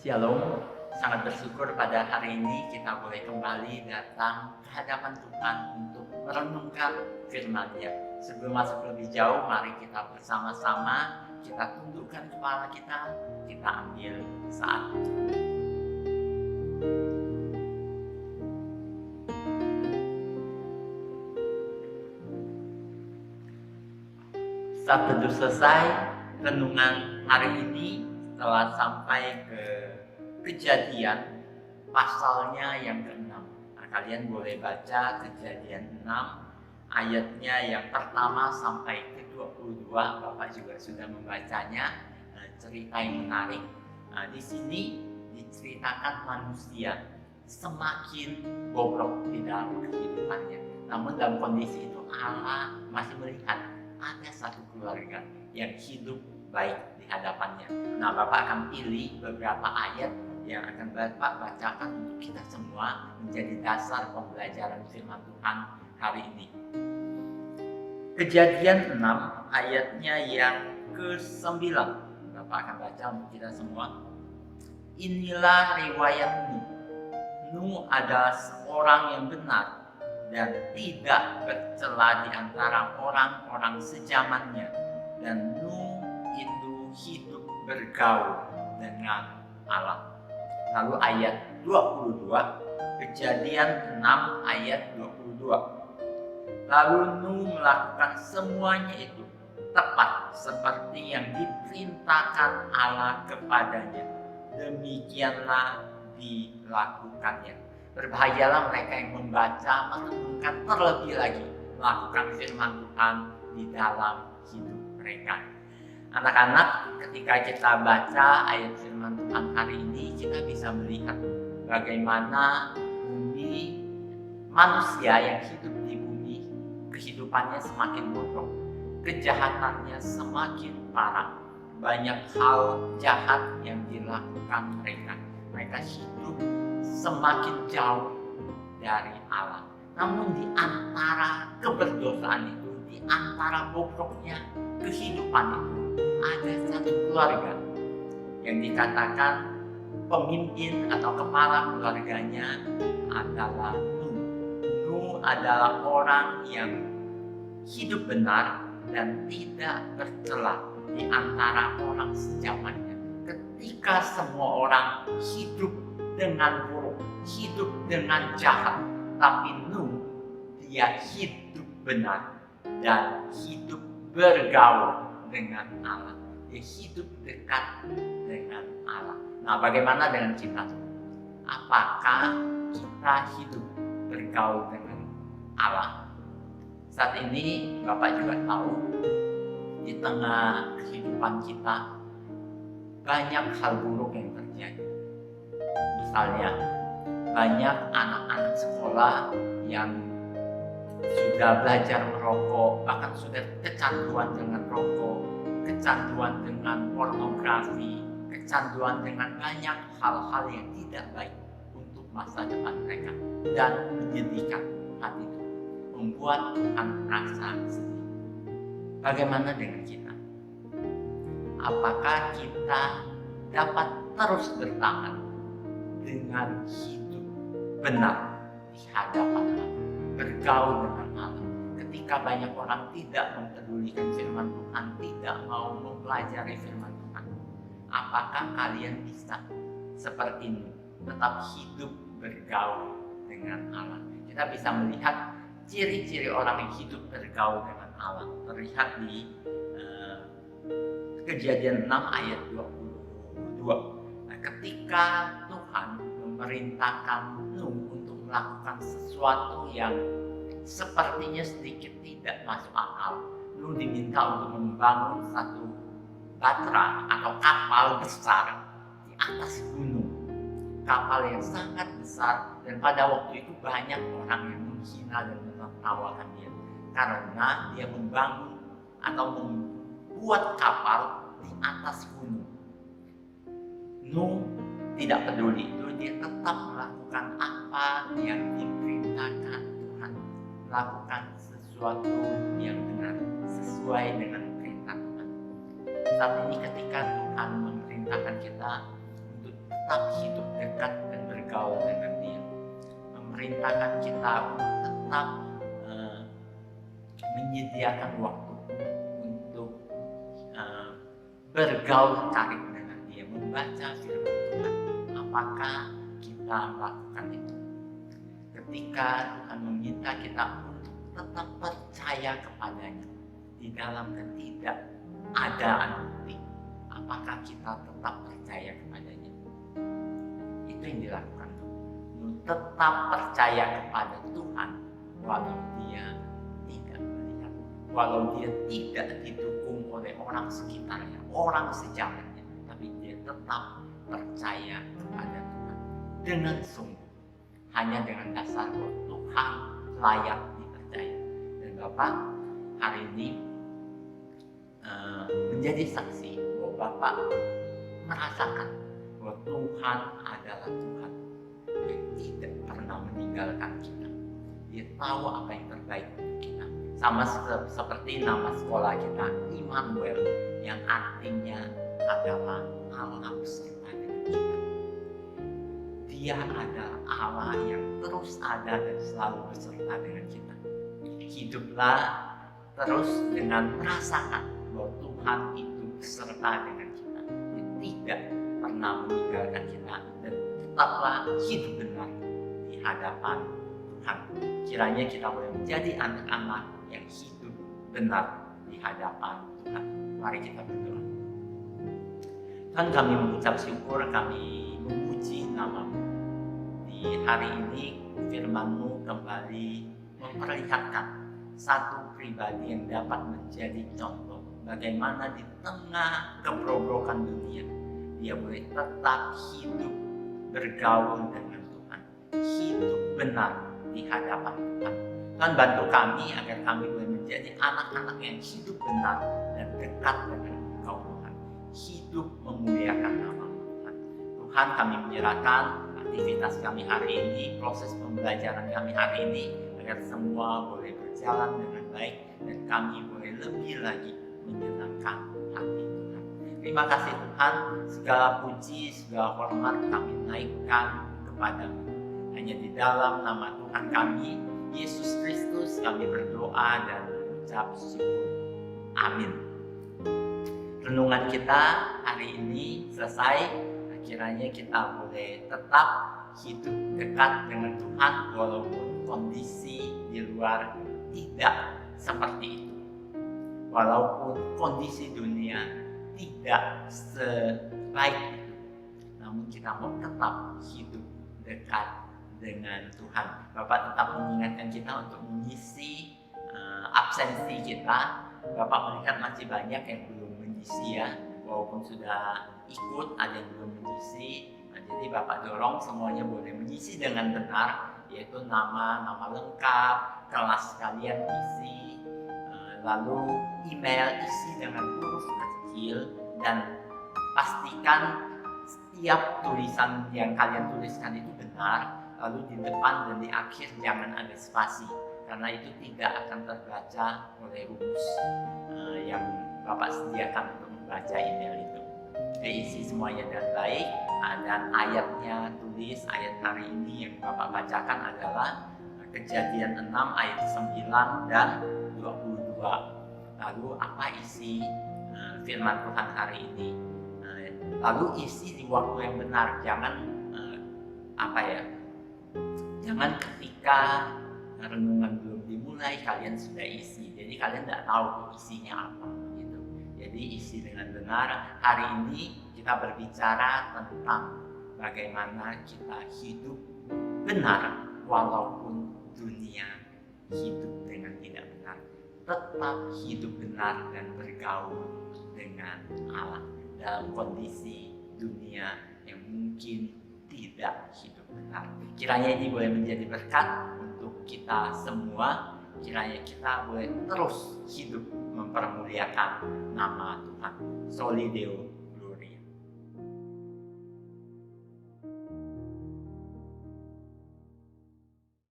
Shalom, sangat bersyukur pada hari ini kita boleh kembali datang ke hadapan Tuhan untuk merenungkan firman-Nya. Sebelum masuk lebih jauh, mari kita bersama-sama, kita tundukkan kepala kita ambil saat. Saat teduh selesai, renungan hari ini telah sampai ke Kejadian pasalnya yang ke-6. Kalian boleh baca Kejadian 6 ayatnya yang pertama sampai ke-22. Bapak juga sudah membacanya. Cerita yang menarik. Di sini diceritakan manusia semakin bobrok di dalam kehidupannya. Namun dalam kondisi itu Allah masih melihat ada satu keluarga yang hidup baik di hadapannya. Nah, Bapak akan pilih beberapa ayat yang akan Bapak bacakan untuk kita semua menjadi dasar pembelajaran firman Tuhan hari ini. Kejadian 6 ayatnya yang ke-9. Bapak akan baca untuk kita semua. Inilah riwayat Nuh. Nuh adalah seorang yang benar dan tidak bercela di antara orang-orang sezamannya. Dan Nuh itu hidup bergaul dengan Allah. Lalu ayat 22, Kejadian 6 ayat 22. Lalu Nuh melakukan semuanya itu tepat seperti yang diperintahkan Allah kepadanya. Demikianlah dilakukannya. Berbahagialah mereka yang membaca, merenungkan terlebih lagi, melakukan firman Tuhan di dalam hidup mereka. Anak-anak, ketika kita baca ayat firman Tuhan hari ini, kita bisa melihat bagaimana bumi manusia yang hidup di bumi, kehidupannya semakin bobrok, kejahatannya semakin parah, banyak hal jahat yang dilakukan mereka. Mereka hidup semakin jauh dari Allah. Namun di antara keberdosaan itu, di antara bobroknya kehidupan itu, ada satu keluarga yang dikatakan pemimpin atau kepala keluarganya adalah Nuh. Nuh adalah orang yang hidup benar dan tidak bercela di antara orang sejamannya. Ketika semua orang hidup dengan buruk, hidup dengan jahat, tapi Nuh dia hidup benar dan hidup bergaul dengan Allah. Dia hidup dekat dengan Allah. Nah, bagaimana dengan kita? Apakah kita hidup bergaul dengan Allah? Saat ini Bapak juga tahu, di tengah kehidupan kita banyak hal buruk yang terjadi. Misalnya, banyak anak-anak sekolah yang sudah belajar merokok, bahkan sudah kecanduan dengan rokok, kecanduan dengan pornografi, kecanduan dengan banyak hal-hal yang tidak baik untuk masa depan mereka, dan menyedihkan hati itu, membuat Tuhan merasa sedih. Bagaimana dengan kita? Apakah kita dapat terus bertahan dengan hidup benar di hadapan Allah, bergaul dengan Allah? Ketika banyak orang tidak mempedulikan firman Tuhan, tidak mau mempelajari firman Tuhan, apakah kalian bisa seperti ini tetap hidup bergaul dengan Allah? Kita bisa melihat ciri-ciri orang yang hidup bergaul dengan Allah terlihat di Kejadian 6 ayat 22. Nah, ketika Tuhan memerintahkan Nuh untuk melakukan sesuatu yang sepertinya sedikit tidak masuk akal, Nuh diminta untuk membangun satu batra atau kapal besar di atas gunung. Kapal yang sangat besar, dan pada waktu itu banyak orang yang menghina dan menertawakan dia karena dia membangun atau membuat kapal di atas gunung. Nuh tidak peduli itu, dia tetap melakukan apa yang diperintahkan Tuhan, melakukan sesuatu yang benar sesuai dengan perintah Tuhan. Saat ini ketika Tuhan memerintahkan kita untuk tetap hidup dekat dan bergaul dengan Dia. Memerintahkan kita untuk tetap menyediakan waktu untuk bergaul karib dengan Dia, membaca firman Tuhan. Apakah kita melakukan itu? Ketika Tuhan meminta kita untuk tetap percaya kepadanya di dalam ketidakadaan bukti, apakah kita tetap percaya kepadanya? Itu yang dilakukan. Tetap percaya kepada Tuhan walau Dia tidak melihat, walau Dia tidak didukung oleh orang sekitarnya, orang sejalannya, tapi dia tetap percaya kepada Tuhan dengan sungguh, hanya dengan dasar bahwa Tuhan layak dipercaya. Dan Bapak hari ini menjadi saksi bahwa Bapak merasakan bahwa Tuhan adalah Tuhan yang tidak pernah meninggalkan kita. Dia tahu apa yang terbaik untuk kita. Sama seperti nama sekolah kita, Immanuel, yang artinya adalah Allah beserta dengan kita. Dia adalah Allah yang terus ada dan selalu beserta dengan kita. Hiduplah terus dengan merasakan bahwa Tuhan itu beserta dengan kita. Dia tidak pernah meninggalkan kita, dan tetaplah hidup benar di hadapan Tuhan. Kiranya kita boleh menjadi anak-anak yang hidup benar di hadapan Tuhan. Mari kita berdoa. Tuhan, kami mengucap syukur, kami memuji nama-Mu. Di hari ini firman-Mu kembali memperlihatkan satu pribadi yang dapat menjadi contoh bagaimana di tengah keberobrokan dunia dia boleh tetap hidup bergaul dengan Tuhan, hidup benar di hadapan Tuhan. Tuhan, bantu kami agar kami boleh menjadi anak-anak yang hidup benar dan dekat dengan Engkau Tuhan, hidup memuliakan nama Tuhan. Tuhan, kami menyerahkan aktivitas kami hari ini, proses pembelajaran kami hari ini, agar semua boleh berjalan dengan baik dan kami boleh lebih lagi menyenangkan hati Tuhan. Terima kasih Tuhan, segala puji, segala hormat kami naikkan kepada-Mu. Hanya di dalam nama Tuhan kami, Yesus Kristus, kami berdoa dan mengucap syukur. Amin. Renungan kita hari ini selesai. Kiranya kita boleh tetap hidup dekat dengan Tuhan walaupun kondisi di luar tidak seperti itu. Walaupun kondisi dunia tidak sebaik itu, namun kita mau tetap hidup dekat dengan Tuhan. Bapak tetap mengingatkan kita untuk mengisi absensi kita. Bapak melihat masih banyak yang belum mengisi ya, walaupun sudah ikut ada yang belum mengisi. Jadi Bapak dorong semuanya boleh mengisi dengan benar, yaitu nama lengkap, kelas kalian isi, lalu email isi dengan huruf kecil, dan pastikan setiap tulisan yang kalian tuliskan itu benar. Lalu di depan dan di akhir jangan ada spasi, karena itu tidak akan terbaca oleh rumus yang Bapak sediakan untuk membaca email itu. Diisi semuanya dengan baik, dan ayatnya tulis. Ayat hari ini yang Bapak bacakan adalah Kejadian 6 ayat 9 dan 22. Lalu apa isi firman Tuhan hari ini? Lalu isi di waktu yang benar, jangan jangan ketika renungan belum dimulai kalian sudah isi, jadi kalian tidak tahu isinya apa gitu. Jadi isi dengan benar. Hari ini kita berbicara tentang bagaimana kita hidup benar walaupun dunia hidup dengan tidak benar. Tetap hidup benar dan bergaul dengan Allah dalam kondisi dunia yang mungkin tidak hidup benar. Kiranya ini boleh menjadi berkat untuk kita semua. Kiranya kita boleh terus hidup mempermuliakan nama Tuhan. Soli Deo.